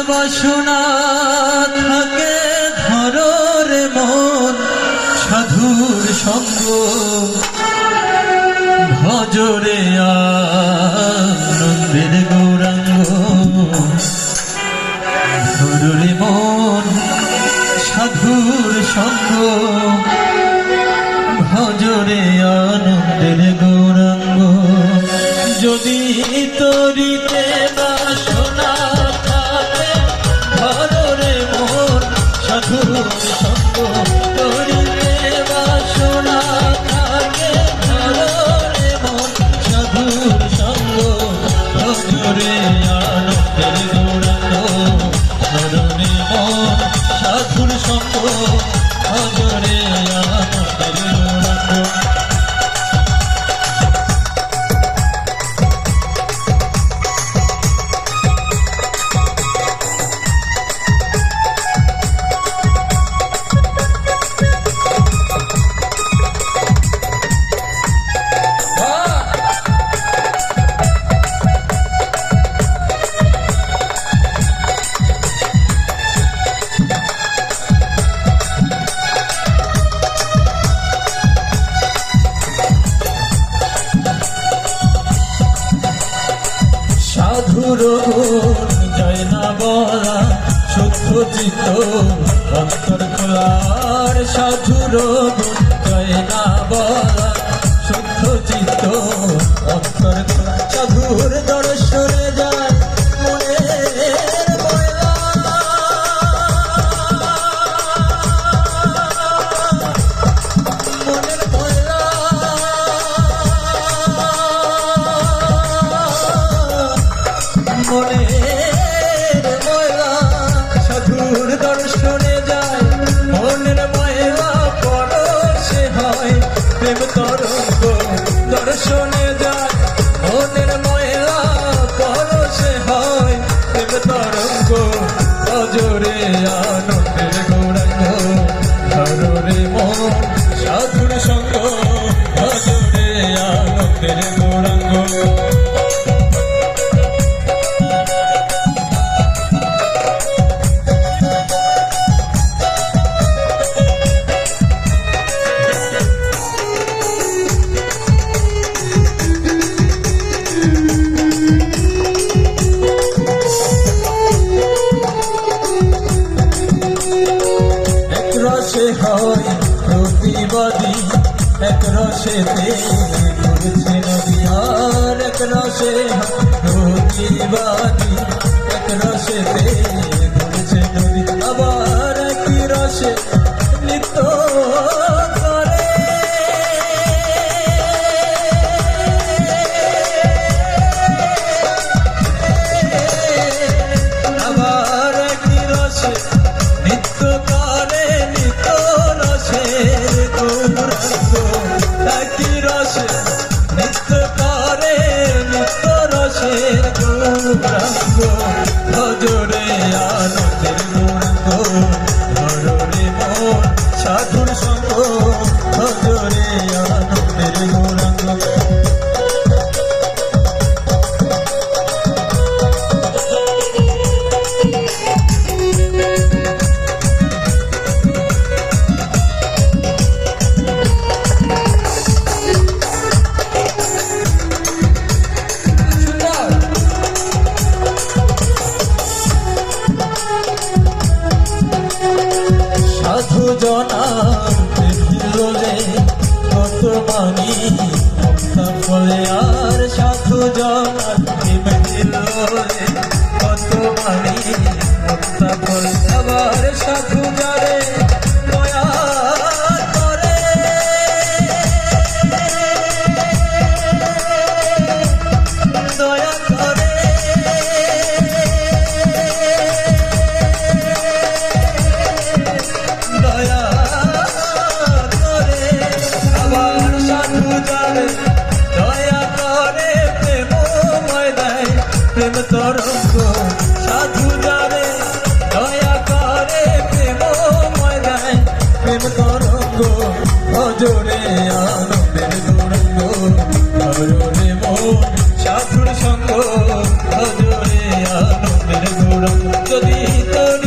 বাসনা থাকে ধরে মন সাধুর সঙ্গ ভজরে আনন্দের গৌরাঙ্গ ধরে মন সাধুর সঙ্গ ভজরে আনন্দের গৌরাঙ্গ যদি তরিতে বাসনা থাকে ধরে মন সাধুর সঙ্গ তরিতে বাসনা থাকে ধরে মন সাধুর সঙ্গ ভজরে আনন্দের গৌরাঙ্গ ধরে মন সাধুর সঙ্গ ভজরে আনন্দের গৌরাঙ্গ সাধুর জয় না বলা শুদ্ধ চিত্ত অন্তর খোলার সাধুর জয় না বলা শুদ্ধ চিত্ত অন্তর খোলা সাধুর দর্শনে যায় মনের ময়লা মনের ময়লা মনের ময়লা সাধুর দর্শনে যায় মনের ময়লা পরশে হয় প্রেম তরঙ্গ দর্শনে যায় মনের ময়লা পরশে হয় প্রেম তরঙ্গ ভজরে আনন্দের গৌরাঙ্গ ধরে মন সাধুর সঙ্গ ভজরে আনন্দের গৌরাঙ্গ হয় প্রতিবাদী এক রসেতে ঘুরছে নদী আর এক রসে প্রতিবাদী এক রসেতে ঘুরছে নদী আবার একই রসে নৃত্য করে আবার একই রসে নৃত্য করে একই রসে নৃত্য করে নৃত্য রসের গৌরাঙ্গ ভজরে আনন্দের গৌরাঙ্গ ধরে মন সাধুর সঙ্গ ভজরে আনন্দের গৌরাঙ্গ সাধু জনার প্রেমিলে কত মানি মুক্তা ফলে আর সাধু জনার প্রেমিলে কত মানি মুক্তা ফলে আবার সাধু যারে দয়া করে দয়া করে প্রেম তরঙ্গ সাধু যারে দয়া করে প্রেম যদি তোর